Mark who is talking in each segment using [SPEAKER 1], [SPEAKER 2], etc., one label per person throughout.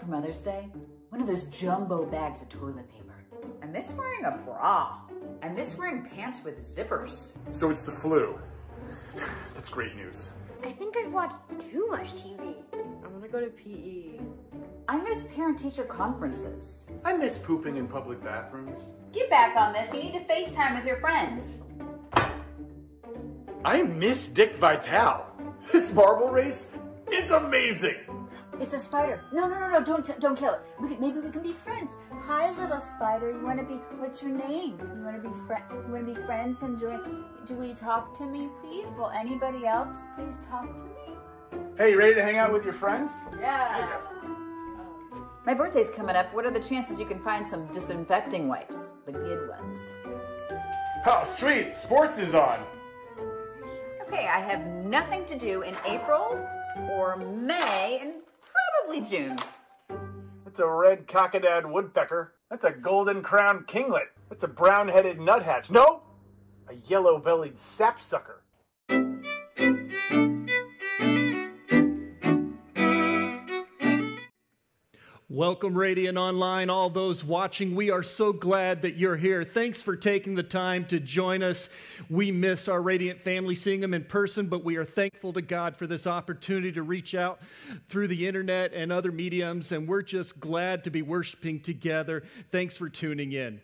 [SPEAKER 1] for Mother's Day? One of those jumbo bags of toilet paper. I miss wearing a bra. I miss wearing pants with zippers.
[SPEAKER 2] So it's the flu. That's great news.
[SPEAKER 3] I think I've watched too much TV.
[SPEAKER 4] I want to go to PE.
[SPEAKER 1] I miss parent-teacher conferences.
[SPEAKER 2] I miss pooping in public bathrooms.
[SPEAKER 1] Get back on this. You need to FaceTime with your friends.
[SPEAKER 2] I miss Dick Vitale. This marble race is amazing.
[SPEAKER 1] It's a spider. No, don't kill it. Maybe we can be friends. Hi, little spider. You want to be, what's your name? You want to be friends and do we talk to me, please? Will anybody else please talk to me?
[SPEAKER 2] Hey, you ready to hang out with your friends?
[SPEAKER 1] Yeah. My birthday's coming up. What are the chances you can find some disinfecting wipes? The good ones.
[SPEAKER 2] Oh, sweet. Sports is on.
[SPEAKER 1] Okay, I have nothing to do in April or May and probably June.
[SPEAKER 2] That's a red cockadad woodpecker. That's a golden-crowned kinglet. That's a brown-headed nuthatch. No, a yellow-bellied sapsucker.
[SPEAKER 5] Welcome, Radiant Online, all those watching. We are so glad that you're here. Thanks for taking the time to join us. We miss our Radiant family, seeing them in person, but we are thankful to God for this opportunity to reach out through the internet and other mediums, and we're just glad to be worshiping together. Thanks for tuning in.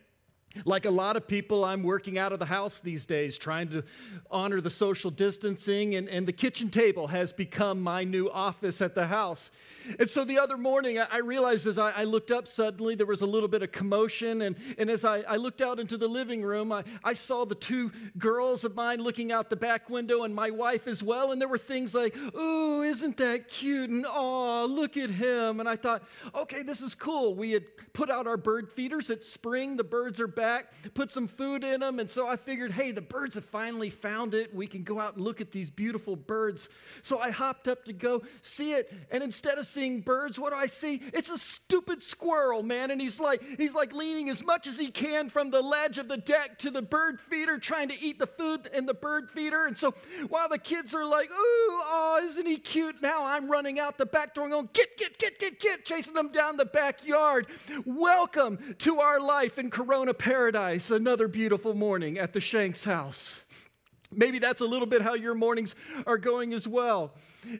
[SPEAKER 5] Like a lot of people, I'm working out of the house these days, trying to honor the social distancing, and the kitchen table has become my new office at the house. And so the other morning, I realized as I looked up suddenly, there was a little bit of commotion, and as I looked out into the living room, I saw the two girls of mine looking out the back window, and my wife as well, and there were things like, ooh, isn't that cute, and oh, look at him, and I thought, okay, this is cool. We had put out our bird feeders. It's spring, the birds are back, put some food in them, and so I figured, hey, the birds have finally found it. We can go out and look at these beautiful birds. So I hopped up to go see it, and instead of seeing birds, what do I see? It's a stupid squirrel, man, and he's like leaning as much as he can from the ledge of the deck to the bird feeder, trying to eat the food in the bird feeder. And so while the kids are like, ooh, oh, isn't he cute? Now I'm running out the back door and going, get, chasing them down the backyard. Welcome to our life in Corona Paradise, another beautiful morning at the Shanks house. Maybe that's a little bit how your mornings are going as well.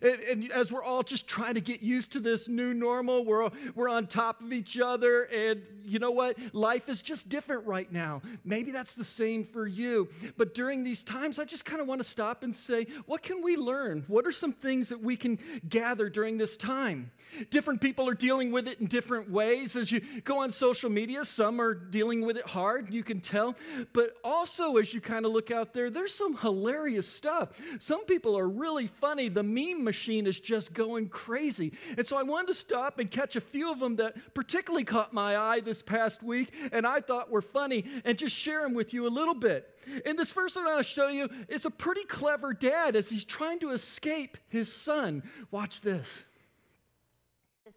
[SPEAKER 5] And as we're all just trying to get used to this new normal, we're on top of each other, and you know what? Life is just different right now. Maybe that's the same for you. But during these times, I just kind of want to stop and say, what can we learn? What are some things that we can gather during this time? Different people are dealing with it in different ways. As you go on social media, some are dealing with it hard, you can tell. But also, as you kind of look out there, there's some hilarious stuff. Some people are really funny. The meme machine is just going crazy. And so I wanted to stop and catch a few of them that particularly caught my eye this past week and I thought were funny, and just share them with you a little bit. And this first one I want to show you is a pretty clever dad as he's trying to escape his son. Watch this.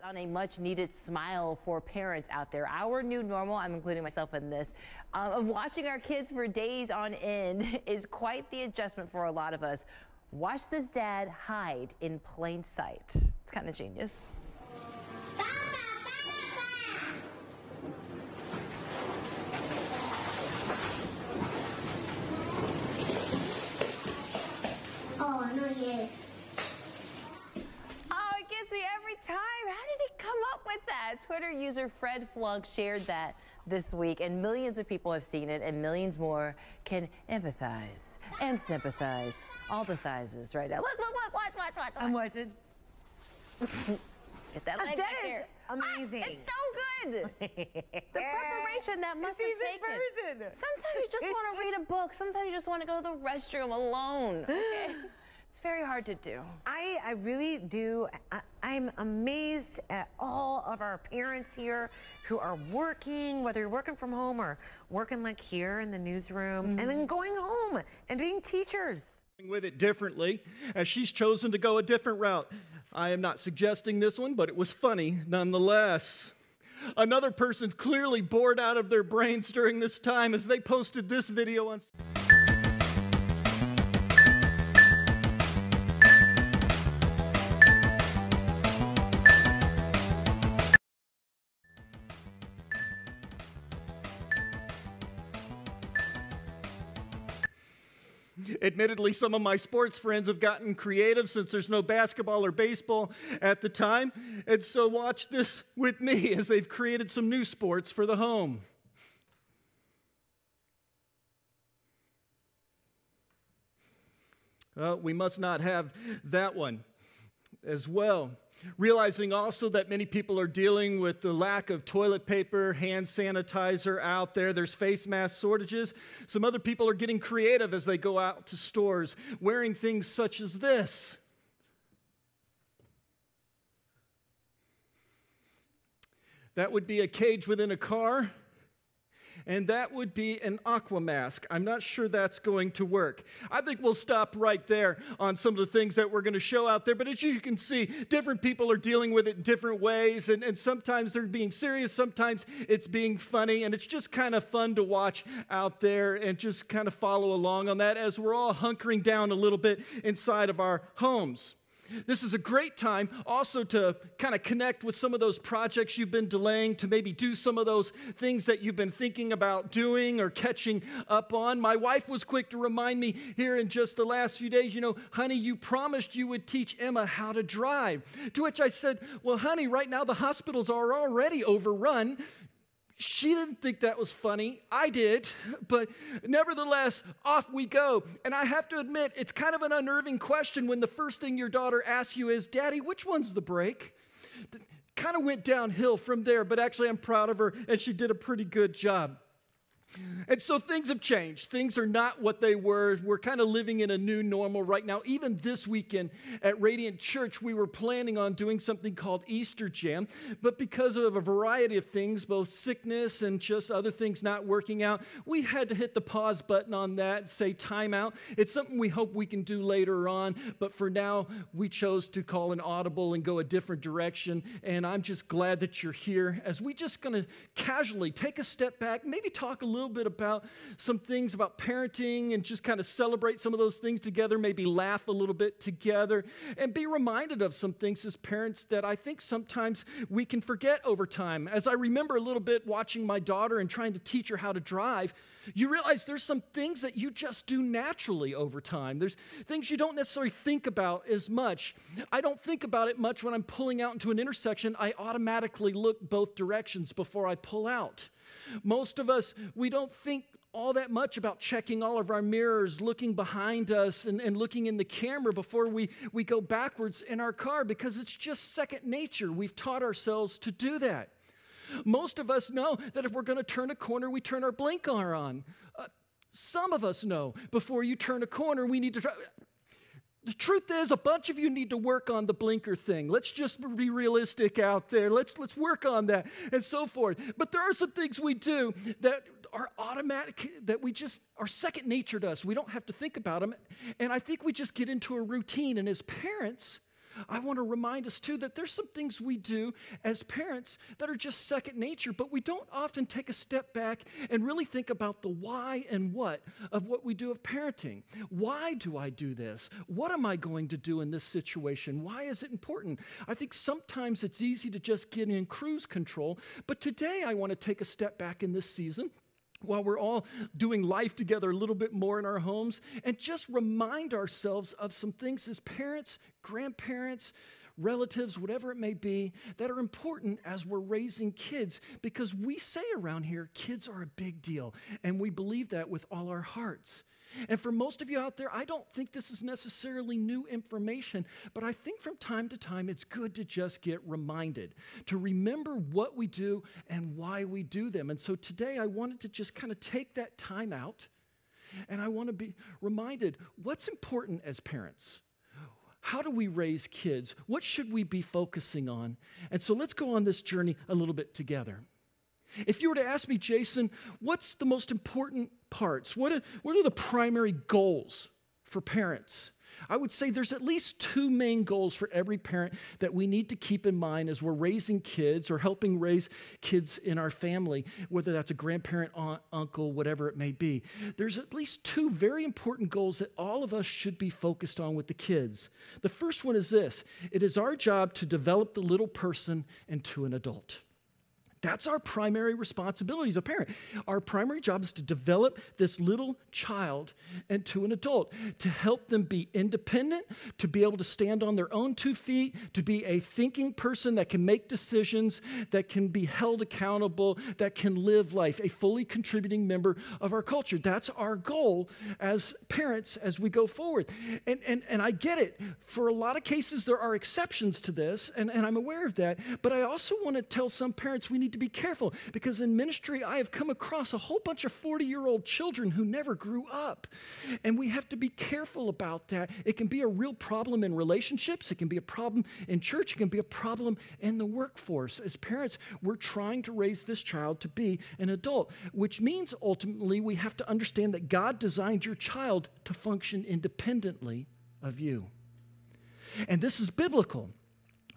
[SPEAKER 6] On a much-needed smile for parents out there. Our new normal, I'm including myself in this, of watching our kids for days on end is quite the adjustment for a lot of us. Watch this dad hide in plain sight. It's kind of genius.
[SPEAKER 3] Oh, no, yes.
[SPEAKER 6] Every time. How did he come up with that? Twitter user Fred Flug shared that this week, and millions of people have seen it, and millions more can empathize and sympathize. All the thighses right now. Look, watch. I'm watching. Get that leg back there.
[SPEAKER 4] Amazing.
[SPEAKER 6] It's so good. The preparation that must have taken. Sometimes you just want to read a book. Sometimes you just want to go to the restroom alone. Okay? It's very hard to do.
[SPEAKER 4] I really do. I'm amazed at all of our parents here who are working, whether you're working from home or working like here in the newsroom, and then going home and being teachers.
[SPEAKER 5] With it differently, as she's chosen to go a different route. I am not suggesting this one, but it was funny nonetheless. Another person's clearly bored out of their brains during this time as they posted this video on Admittedly, some of my sports friends have gotten creative since there's no basketball or baseball at the time. And so watch this with me as they've created some new sports for the home. We must not have that one as well. Realizing also that many people are dealing with the lack of toilet paper, hand sanitizer out there. There's face mask shortages. Some other people are getting creative as they go out to stores, wearing things such as this. That would be a cage within a car. And that would be an aqua mask. I'm not sure that's going to work. I think we'll stop right there on some of the things that we're going to show out there. But as you can see, different people are dealing with it in different ways. And sometimes they're being serious. Sometimes it's being funny. And it's just kind of fun to watch out there and just kind of follow along on that as we're all hunkering down a little bit inside of our homes. This is a great time also to kind of connect with some of those projects you've been delaying, to maybe do some of those things that you've been thinking about doing or catching up on. My wife was quick to remind me here in just the last few days, honey, you promised you would teach Emma how to drive. To which I said, well, honey, right now the hospitals are already overrun. She didn't think that was funny. I did. But nevertheless, off we go. And I have to admit, it's kind of an unnerving question when the first thing your daughter asks you is, Daddy, which one's the brake? Kind of went downhill from there, but actually I'm proud of her, and she did a pretty good job. And so things have changed. Things are not what they were. We're kind of living in a new normal right now. Even this weekend at Radiant Church, we were planning on doing something called Easter Jam. But because of a variety of things, both sickness and just other things not working out, we had to hit the pause button on that and say time out. It's something we hope we can do later on. But for now, we chose to call an audible and go a different direction. And I'm just glad that you're here as we just going to casually take a step back, maybe talk a little bit about some things about parenting and just kind of celebrate some of those things together, maybe laugh a little bit together, and be reminded of some things as parents that I think sometimes we can forget over time. As I remember a little bit watching my daughter and trying to teach her how to drive, you realize there's some things that you just do naturally over time. There's things you don't necessarily think about as much. I don't think about it much when I'm pulling out into an intersection. I automatically look both directions before I pull out. Most of us, we don't think all that much about checking all of our mirrors, looking behind us, and looking in the camera before we go backwards in our car because it's just second nature. We've taught ourselves to do that. Most of us know that if we're going to turn a corner, we turn our blinker on. Some of us know before you turn a corner, we need to try. The truth is, a bunch of you need to work on the blinker thing. Let's just be realistic out there. Let's work on that and so forth. But there are some things we do that are automatic, that we just are second nature to us. We don't have to think about them. And I think we just get into a routine. And as parents, I want to remind us, too, that there's some things we do as parents that are just second nature, but we don't often take a step back and really think about the why and what of what we do of parenting. Why do I do this? What am I going to do in this situation? Why is it important? I think sometimes it's easy to just get in cruise control, but today I want to take a step back in this season while we're all doing life together a little bit more in our homes, and just remind ourselves of some things as parents, grandparents, relatives, whatever it may be, that are important as we're raising kids, because we say around here, kids are a big deal, and we believe that with all our hearts. And for most of you out there, I don't think this is necessarily new information, but I think from time to time it's good to just get reminded, to remember what we do and why we do them. And so today I wanted to just kind of take that time out, and I want to be reminded what's important as parents. How do we raise kids? What should we be focusing on? And so let's go on this journey a little bit together. If you were to ask me, Jason, what's the most important parts? What are the primary goals for parents? I would say there's at least two main goals for every parent that we need to keep in mind as we're raising kids or helping raise kids in our family, whether that's a grandparent, aunt, uncle, whatever it may be. There's at least two very important goals that all of us should be focused on with the kids. The first one is this: it is our job to develop the little person into an adult. That's our primary responsibility as a parent. Our primary job is to develop this little child into an adult, to help them be independent, to be able to stand on their own 2 feet, to be a thinking person that can make decisions, that can be held accountable, that can live life, a fully contributing member of our culture. That's our goal as parents as we go forward. And I get it. For a lot of cases, there are exceptions to this, and I'm aware of that. But I also want to tell some parents we need to be careful, because in ministry, I have come across a whole bunch of 40-year-old children who never grew up. And we have to be careful about that. It can be a real problem in relationships. It can be a problem in church. It can be a problem in the workforce. As parents, we're trying to raise this child to be an adult, which means ultimately we have to understand that God designed your child to function independently of you. And this is biblical.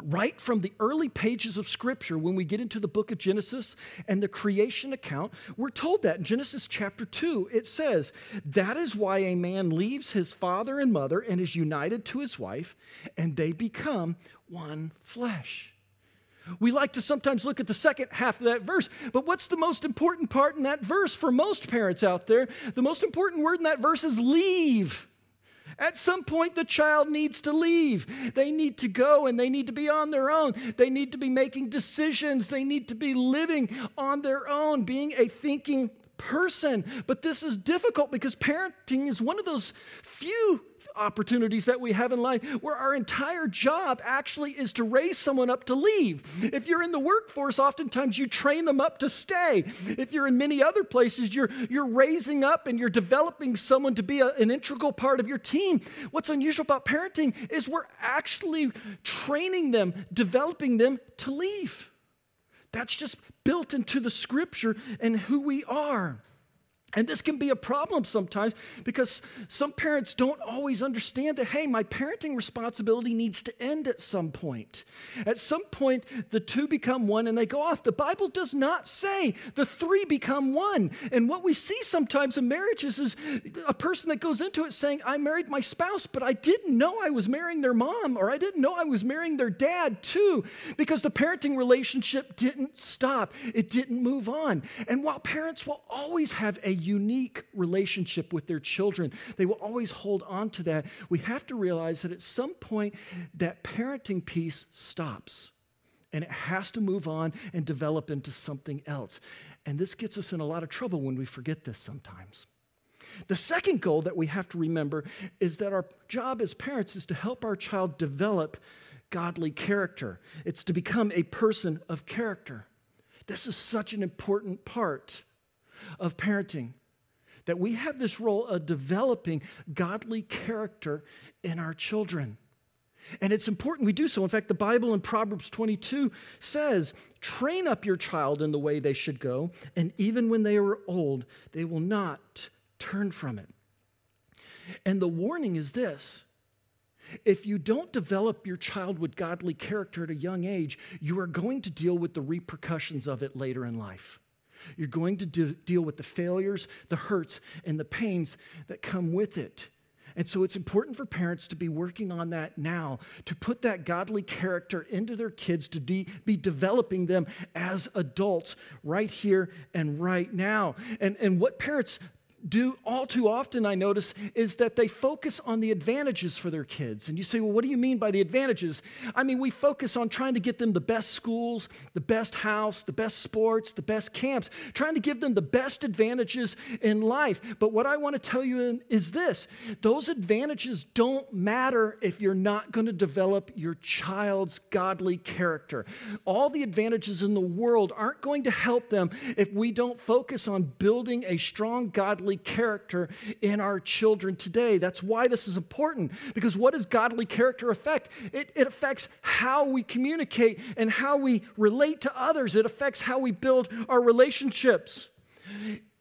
[SPEAKER 5] Right from the early pages of Scripture, when we get into the book of Genesis and the creation account, we're told that in Genesis chapter 2, it says, "That is why a man leaves his father and mother and is united to his wife, and they become one flesh." We like to sometimes look at the second half of that verse, but what's the most important part in that verse for most parents out there? The most important word in that verse is leave. At some point, the child needs to leave. They need to go, and they need to be on their own. They need to be making decisions. They need to be living on their own, being a thinking person. But this is difficult because parenting is one of those few opportunities that we have in life where our entire job actually is to raise someone up to leave. If you're in the workforce, oftentimes you train them up to stay. If you're in many other places, you're raising up and you're developing someone to be an integral part of your team. What's unusual about parenting is we're actually training them, developing them to leave. That's just built into the Scripture and who we are. And this can be a problem sometimes because some parents don't always understand that, hey, my parenting responsibility needs to end at some point. At some point, the two become one and they go off. The Bible does not say the three become one. And what we see sometimes in marriages is a person that goes into it saying, I married my spouse, but I didn't know I was marrying their mom, or I didn't know I was marrying their dad too, because the parenting relationship didn't stop. It didn't move on. And while parents will always have a unique relationship with their children, they will always hold on to that. We have to realize that at some point that parenting piece stops and it has to move on and develop into something else. And this gets us in a lot of trouble when we forget this sometimes. The second goal that we have to remember is that our job as parents is to help our child develop godly character. It's to become a person of character. This is such an important part of parenting, that we have this role of developing godly character in our children. And it's important we do so. In fact, the Bible in Proverbs 22 says, train up your child in the way they should go, and even when they are old, they will not turn from it. And the warning is this: if you don't develop your child with godly character at a young age, you are going to deal with the repercussions of it later in life. You're going to deal with the failures, the hurts, and the pains that come with it. And so it's important for parents to be working on that now, to put that godly character into their kids, to be developing them as adults right here and right now. And what parents do all too often, I notice, is that they focus on the advantages for their kids. And you say, well, what do you mean by the advantages? I mean, we focus on trying to get them the best schools, the best house, the best sports, the best camps, trying to give them the best advantages in life. But what I want to tell you is this: those advantages don't matter if you're not going to develop your child's godly character. All the advantages in the world aren't going to help them if we don't focus on building a strong godly character in our children today. That's why this is important, because what does godly character affect? It affects how we communicate and how we relate to others. It affects how we build our relationships.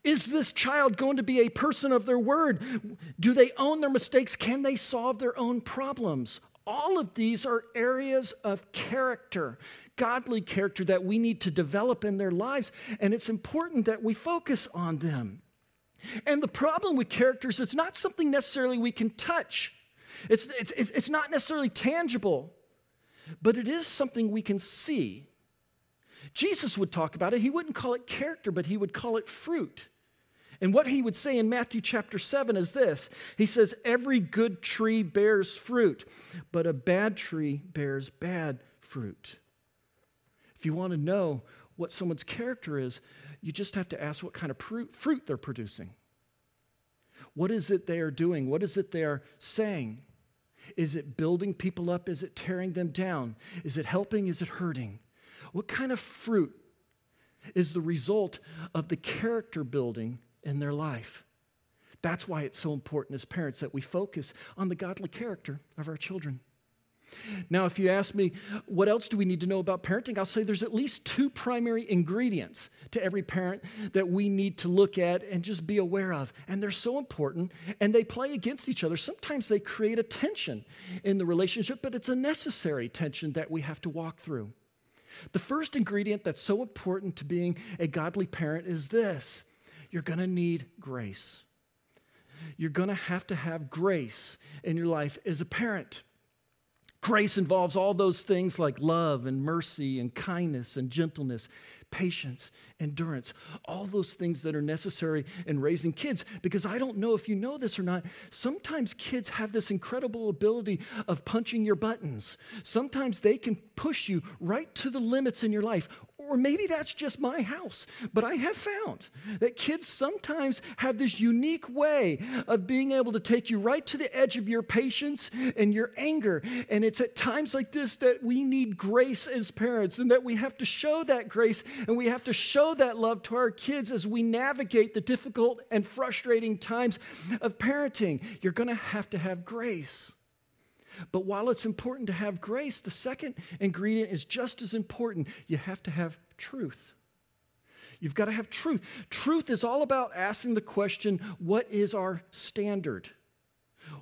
[SPEAKER 5] Is this child going to be a person of their word? Do they own their mistakes? Can they solve their own problems? All of these are areas of character, godly character, that we need to develop in their lives, and it's important that we focus on them. And the problem with character is it's not something necessarily we can touch. It's not necessarily tangible, but it is something we can see. Jesus would talk about it. He wouldn't call it character, but he would call it fruit. And what he would say in Matthew chapter 7 is this. He says, every good tree bears fruit, but a bad tree bears bad fruit. If you want to know what someone's character is, you just have to ask what kind of fruit they're producing. What is it they are doing? What is it they are saying? Is it building people up? Is it tearing them down? Is it helping? Is it hurting? What kind of fruit is the result of the character building in their life? That's why it's so important as parents that we focus on the godly character of our children. Now, if you ask me, what else do we need to know about parenting? I'll say there's at least 2 primary ingredients to every parent that we need to look at and just be aware of. And they're so important, and they play against each other. Sometimes they create a tension in the relationship, but it's a necessary tension that we have to walk through. The first ingredient that's so important to being a godly parent is this. You're going to need grace. You're going to have grace in your life as a parent. Grace involves all those things like love and mercy and kindness and gentleness, patience, endurance, all those things that are necessary in raising kids. Because I don't know if you know this or not, sometimes kids have this incredible ability of punching your buttons. Sometimes they can push you right to the limits in your life. Or maybe that's just my house. But I have found that kids sometimes have this unique way of being able to take you right to the edge of your patience and your anger. And it's at times like this that we need grace as parents, and that we have to show that grace and we have to show that love to our kids as we navigate the difficult and frustrating times of parenting. You're going to have grace. But while it's important to have grace, the second ingredient is just as important. You have to have truth. You've got to have truth. Truth is all about asking the question, what is our standard?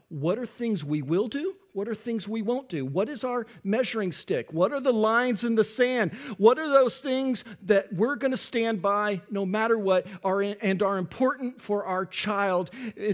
[SPEAKER 5] What are things we will do? What are things we won't do? What is our measuring stick? What are the lines in the sand? What are those things that we're going to stand by no matter what are important for our child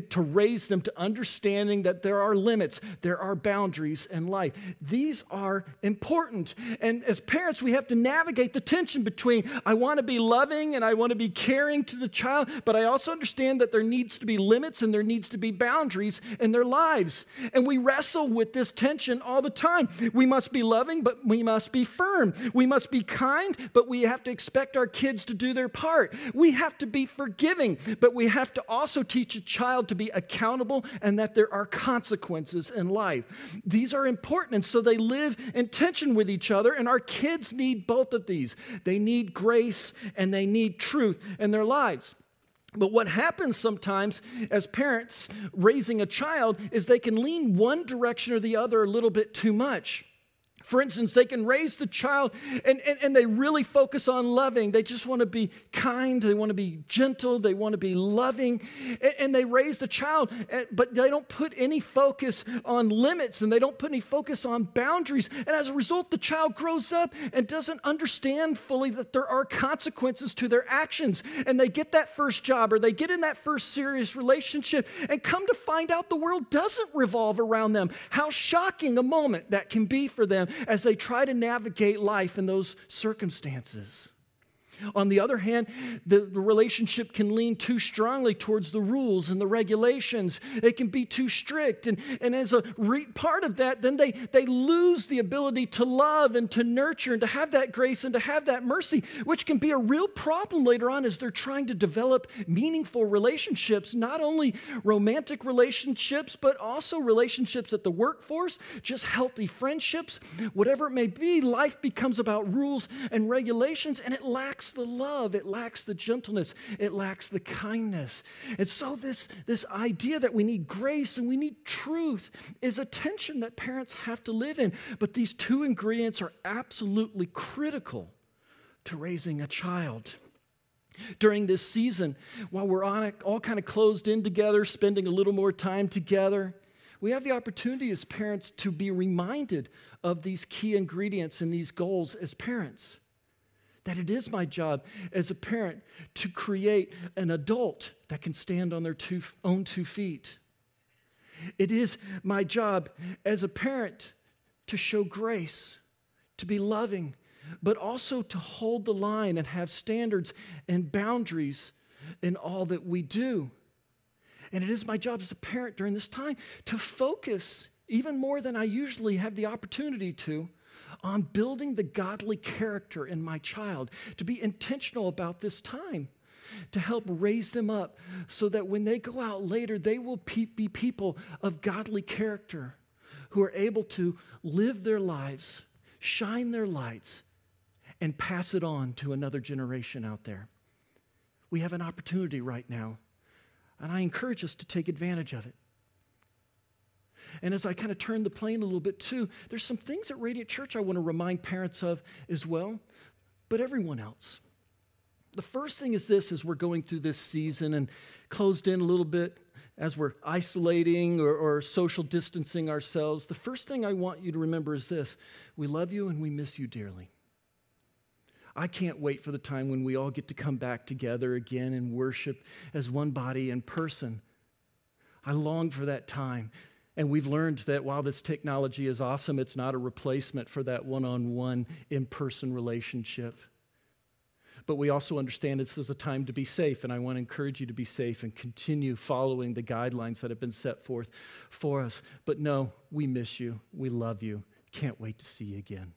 [SPEAKER 5] to raise them to understanding that there are limits, there are boundaries in life. These are important. And as parents, we have to navigate the tension between I want to be loving and I want to be caring to the child, but I also understand that there needs to be limits and there needs to be boundaries in their lives. And we wrestle with this tension all the time. We must be loving, but we must be firm. We must be kind, but we have to expect our kids to do their part. We have to be forgiving, but we have to also teach a child to be accountable and that there are consequences in life. These are important, and so they live in tension with each other, and our kids need both of these. They need grace and they need truth in their lives. But what happens sometimes as parents raising a child is they can lean one direction or the other a little bit too much. For instance, they can raise the child and they really focus on loving. They just want to be kind. They want to be gentle. They want to be loving. And they raise the child, but they don't put any focus on limits and they don't put any focus on boundaries. And as a result, the child grows up and doesn't understand fully that there are consequences to their actions. And they get that first job or they get in that first serious relationship and come to find out the world doesn't revolve around them. How shocking a moment that can be for them as they try to navigate life in those circumstances. On the other hand, the relationship can lean too strongly towards the rules and the regulations. It can be too strict. And as a part of that, then they lose the ability to love and to nurture and to have that grace and to have that mercy, which can be a real problem later on as they're trying to develop meaningful relationships, not only romantic relationships, but also relationships at the workforce, just healthy friendships. Whatever it may be, life becomes about rules and regulations, and it lacks the love, it lacks the gentleness, it lacks the kindness. And so this idea that we need grace and we need truth is a tension that parents have to live in. But these two ingredients are absolutely critical to raising a child. During this season, while we're all kind of closed in together, spending a little more time together, we have the opportunity as parents to be reminded of these key ingredients and these goals as parents. That it is my job as a parent to create an adult that can stand on their own 2 feet. It is my job as a parent to show grace, to be loving, but also to hold the line and have standards and boundaries in all that we do. And it is my job as a parent during this time to focus, even more than I usually have the opportunity to, on building the godly character in my child, to be intentional about this time, to help raise them up so that when they go out later, they will be people of godly character who are able to live their lives, shine their lights, and pass it on to another generation out there. We have an opportunity right now, and I encourage us to take advantage of it. And as I kind of turn the plane a little bit too, there's some things at Radiant Church I want to remind parents of as well, but everyone else. The first thing is this, as we're going through this season and closed in a little bit, as we're isolating or social distancing ourselves, the first thing I want you to remember is this: we love you and we miss you dearly. I can't wait for the time when we all get to come back together again and worship as one body in person. I long for that time. And we've learned that while this technology is awesome, it's not a replacement for that one-on-one, in-person relationship. But we also understand this is a time to be safe, and I want to encourage you to be safe and continue following the guidelines that have been set forth for us. But no, we miss you. We love you. Can't wait to see you again.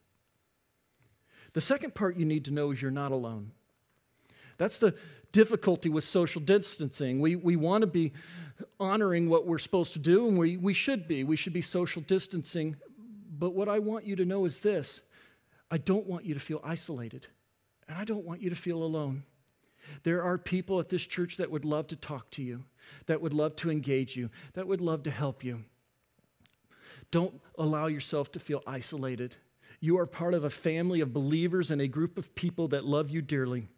[SPEAKER 5] The second part you need to know is you're not alone. That's the difficulty with social distancing. We want to be honoring what we're supposed to do, and we should be. We should be social distancing. But what I want you to know is this: I don't want you to feel isolated, and I don't want you to feel alone. There are people at this church that would love to talk to you, that would love to engage you, that would love to help you. Don't allow yourself to feel isolated. You are part of a family of believers and a group of people that love you dearly.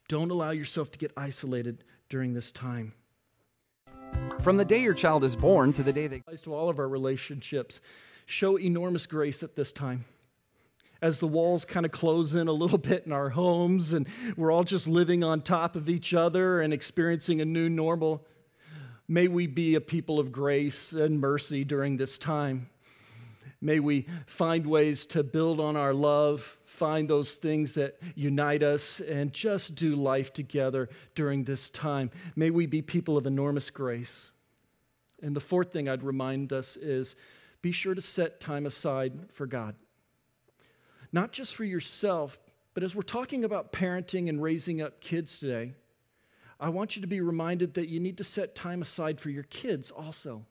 [SPEAKER 5] Don't allow yourself to get isolated during this time.
[SPEAKER 7] From the day your child is born to the day they...
[SPEAKER 5] To all of our relationships, show enormous grace at this time. As the walls kind of close in a little bit in our homes and we're all just living on top of each other and experiencing a new normal, may we be a people of grace and mercy during this time. May we find ways to build on our love, find those things that unite us, and just do life together during this time. May we be people of enormous grace. And the fourth thing I'd remind us is be sure to set time aside for God. Not just for yourself, but as we're talking about parenting and raising up kids today, I want you to be reminded that you need to set time aside for your kids also.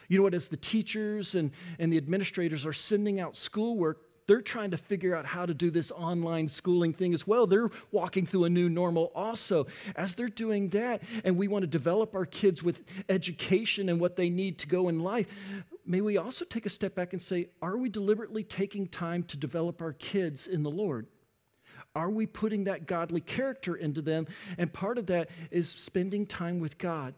[SPEAKER 5] You know what, as the teachers and the administrators are sending out schoolwork, they're trying to figure out how to do this online schooling thing as well. They're walking through a new normal also. As they're doing that, and we want to develop our kids with education and what they need to go in life, may we also take a step back and say, are we deliberately taking time to develop our kids in the Lord? Are we putting that godly character into them? And part of that is spending time with God,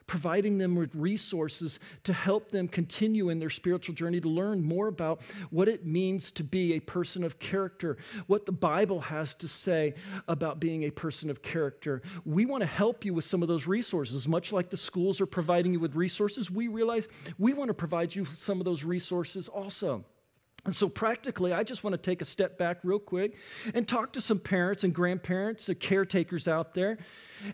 [SPEAKER 5] providing them with resources to help them continue in their spiritual journey, to learn more about what it means to be a person of character, what the Bible has to say about being a person of character. We want to help you with some of those resources. Much like the schools are providing you with resources, we realize we want to provide you with some of those resources also. And so practically, I just want to take a step back real quick and talk to some parents and grandparents and caretakers out there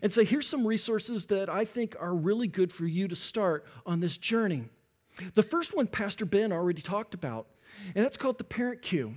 [SPEAKER 5] and say, here's some resources that I think are really good for you to start on this journey. The first one Pastor Ben already talked about, and that's called the Parent Cue.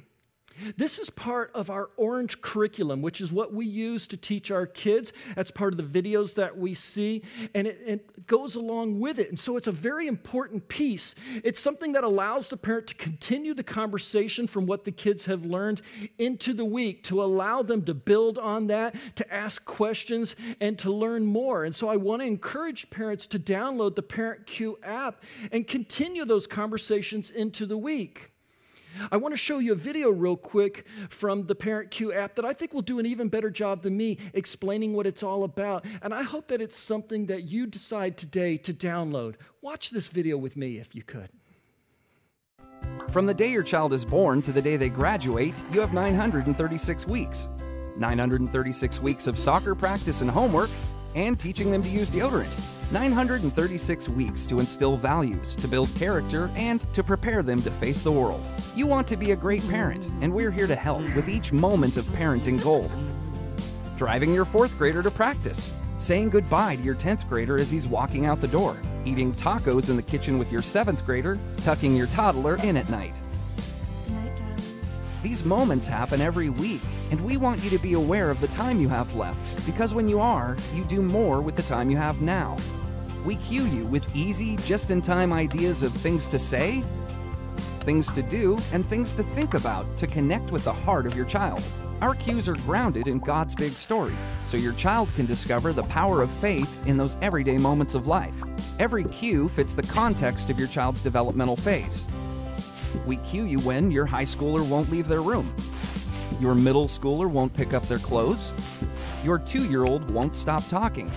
[SPEAKER 5] This is part of our Orange curriculum, which is what we use to teach our kids. That's part of the videos that we see, and it goes along with it. And so it's a very important piece. It's something that allows the parent to continue the conversation from what the kids have learned into the week, to allow them to build on that, to ask questions, and to learn more. And so I want to encourage parents to download the Parent Cue app and continue those conversations into the week. I want to show you a video real quick from the Parent Cue app that I think will do an even better job than me explaining what it's all about. And I hope that it's something that you decide today to download. Watch this video with me if you could.
[SPEAKER 7] From the day your child is born to the day they graduate, you have 936 weeks. 936 weeks of soccer practice and homework, and teaching them to use deodorant. 936 weeks to instill values, to build character, and to prepare them to face the world. You want to be a great parent, and we're here to help with each moment of parenting gold. Driving your 4th grader to practice, saying goodbye to your 10th grader as he's walking out the door, eating tacos in the kitchen with your 7th grader, tucking your toddler in at night. These moments happen every week, and we want you to be aware of the time you have left, because when you are, you do more with the time you have now. We cue you with easy, just-in-time ideas of things to say, things to do, and things to think about to connect with the heart of your child. Our cues are grounded in God's big story, so your child can discover the power of faith in those everyday moments of life. Every cue fits the context of your child's developmental phase. We cue you when your high schooler won't leave their room, your middle schooler won't pick up their clothes, your 2-year-old won't stop talking.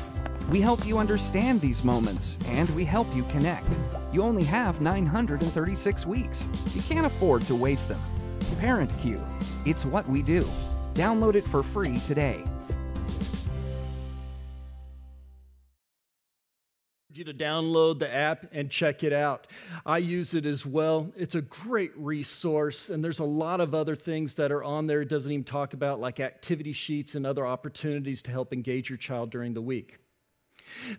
[SPEAKER 7] We help you understand these moments, and we help you connect. You only have 936 weeks. You can't afford to waste them. Parent Cue. It's what we do. Download it for free today.
[SPEAKER 5] You to download the app and check it out. I use it as well. It's a great resource, and there's a lot of other things that are on there. It doesn't even talk about like activity sheets and other opportunities to help engage your child during the week.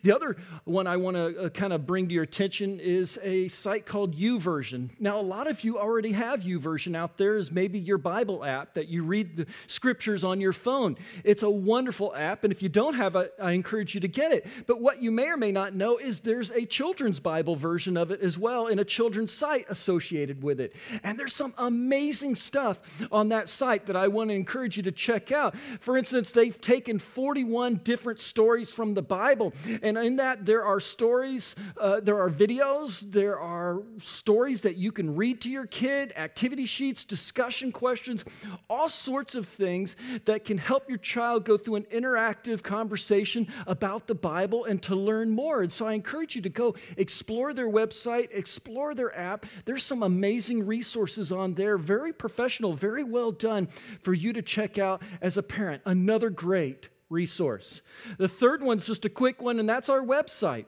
[SPEAKER 5] The other one I want to kind of bring to your attention is a site called YouVersion. Now, a lot of you already have YouVersion out there as maybe your Bible app that you read the scriptures on your phone. It's a wonderful app, and if you don't have it, I encourage you to get it. But what you may or may not know is there's a children's Bible version of it as well, and a children's site associated with it. And there's some amazing stuff on that site that I want to encourage you to check out. For instance, they've taken 41 different stories from the Bible. And in that, there are stories, there are videos, there are stories that you can read to your kid, activity sheets, discussion questions, all sorts of things that can help your child go through an interactive conversation about the Bible and to learn more. And so I encourage you to go explore their website, explore their app. There's some amazing resources on there, very professional, very well done for you to check out as a parent. Another great resource. The third one's just a quick one, and that's our website.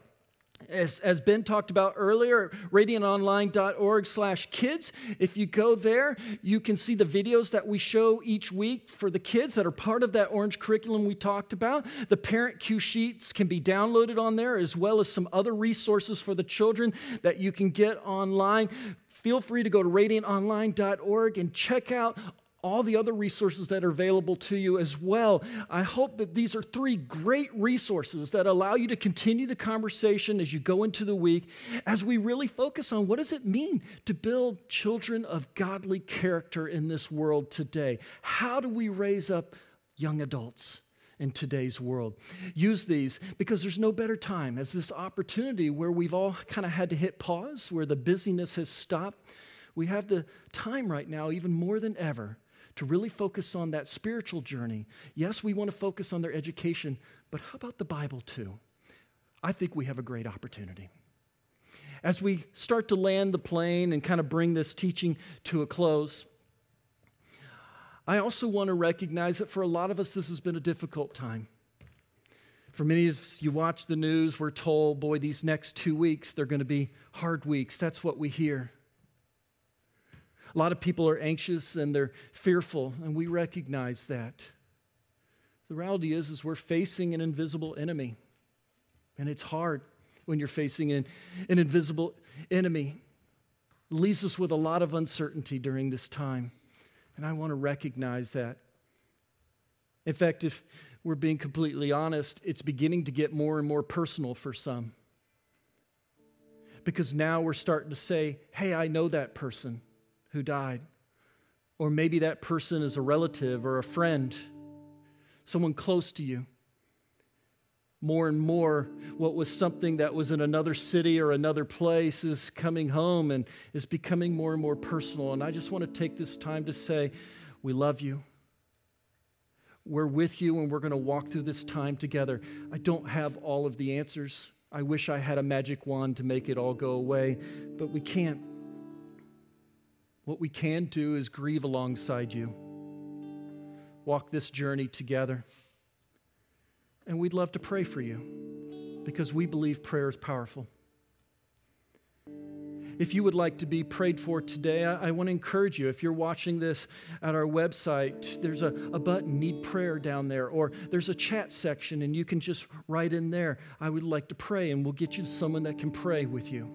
[SPEAKER 5] As Ben talked about earlier, radiantonline.org/kids. If you go there, you can see the videos that we show each week for the kids that are part of that orange curriculum we talked about. The parent cue sheets can be downloaded on there, as well as some other resources for the children that you can get online. Feel free to go to radiantonline.org and check out all the other resources that are available to you as well. I hope that these are 3 great resources that allow you to continue the conversation as you go into the week, as we really focus on what does it mean to build children of godly character in this world today? How do we raise up young adults in today's world? Use these because there's no better time as this opportunity where we've all kind of had to hit pause, where the busyness has stopped. We have the time right now, even more than ever, to really focus on that spiritual journey. Yes, we want to focus on their education, but how about the Bible too? I think we have a great opportunity. As we start to land the plane and kind of bring this teaching to a close, I also want to recognize that for a lot of us, this has been a difficult time. For many of us, you watch the news, we're told, boy, these next 2 weeks, they're going to be hard weeks. That's what we hear. A lot of people are anxious and they're fearful, and we recognize that. The reality is we're facing an invisible enemy, and it's hard when you're facing an invisible enemy. It leaves us with a lot of uncertainty during this time, and I want to recognize that. In fact, if we're being completely honest, it's beginning to get more and more personal for some, because now we're starting to say, hey, I know that person who died. Or maybe that person is a relative or a friend, someone close to you. More and more, what was something that was in another city or another place is coming home and is becoming more and more personal. And I just want to take this time to say, we love you. We're with you, and we're going to walk through this time together. I don't have all of the answers. I wish I had a magic wand to make it all go away, but we can't. What we can do is grieve alongside you. Walk this journey together. And we'd love to pray for you because we believe prayer is powerful. If you would like to be prayed for today, I want to encourage you. If you're watching this at our website, there's a button, Need Prayer, down there, or there's a chat section, and you can just write in there, I would like to pray, and we'll get you to someone that can pray with you.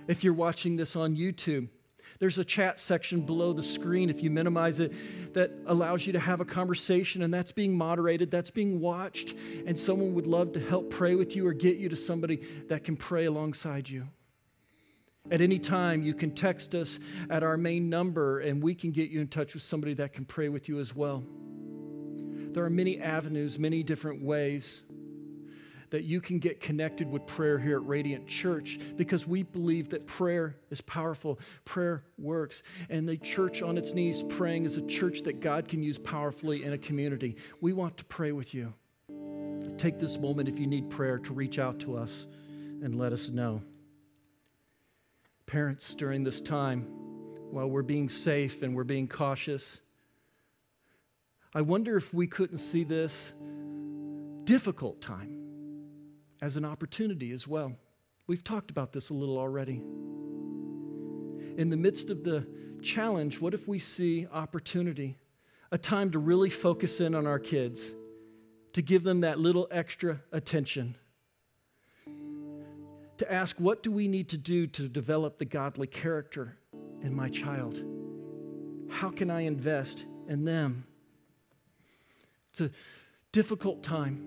[SPEAKER 5] If you're watching this on YouTube, there's a chat section below the screen, if you minimize it, that allows you to have a conversation, and that's being moderated, that's being watched, and someone would love to help pray with you or get you to somebody that can pray alongside you. At any time, you can text us at our main number, and we can get you in touch with somebody that can pray with you as well. There are many avenues, many different ways that you can get connected with prayer here at Radiant Church, because we believe that prayer is powerful, prayer works, and the church on its knees praying is a church that God can use powerfully in a community. We want to pray with you. Take this moment, if you need prayer, to reach out to us and let us know. Parents, during this time, while we're being safe and we're being cautious, I wonder if we couldn't see this difficult time as an opportunity as well. We've talked about this a little already. In the midst of the challenge, what if we see opportunity, a time to really focus in on our kids, to give them that little extra attention, to ask, what do we need to do to develop the godly character in my child? How can I invest in them? It's a difficult time,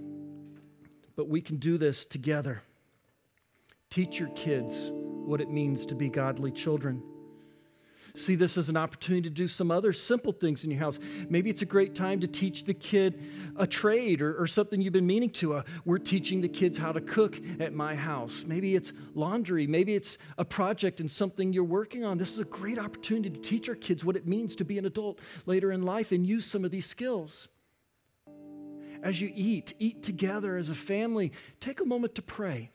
[SPEAKER 5] but we can do this together. Teach your kids what it means to be godly children. See this as an opportunity to do some other simple things in your house. Maybe it's a great time to teach the kid a trade or something you've been meaning to. We're teaching the kids how to cook at my house. Maybe it's laundry. Maybe it's a project and something you're working on. This is a great opportunity to teach our kids what it means to be an adult later in life and use some of these skills. As you eat together as a family, take a moment to pray.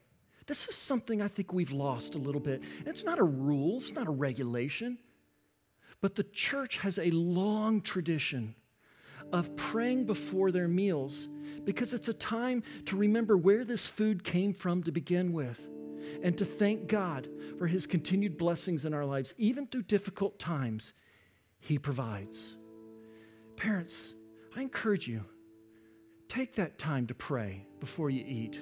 [SPEAKER 5] This is something I think we've lost a little bit. It's not a rule. It's not a regulation. But the church has a long tradition of praying before their meals because it's a time to remember where this food came from to begin with and to thank God for His continued blessings in our lives. Even through difficult times, He provides. Parents, I encourage you, take that time to pray before you eat.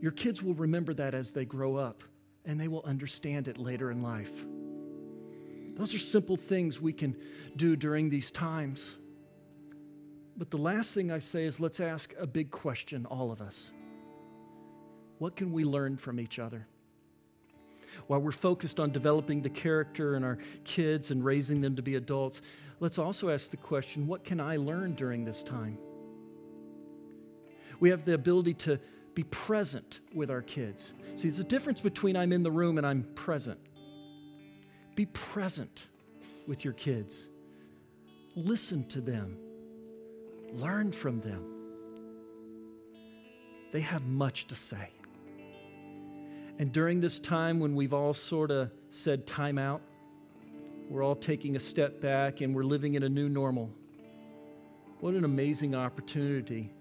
[SPEAKER 5] Your kids will remember that as they grow up, and they will understand it later in life. Those are simple things we can do during these times. But the last thing I say is, let's ask a big question, all of us. What can we learn from each other? While we're focused on developing the character in our kids and raising them to be adults, let's also ask the question, what can I learn during this time? We have the ability to be present with our kids. See, there's a difference between I'm in the room and I'm present. Be present with your kids. Listen to them. Learn from them. They have much to say. And during this time when we've all sort of said time out, we're all taking a step back and we're living in a new normal. What an amazing opportunity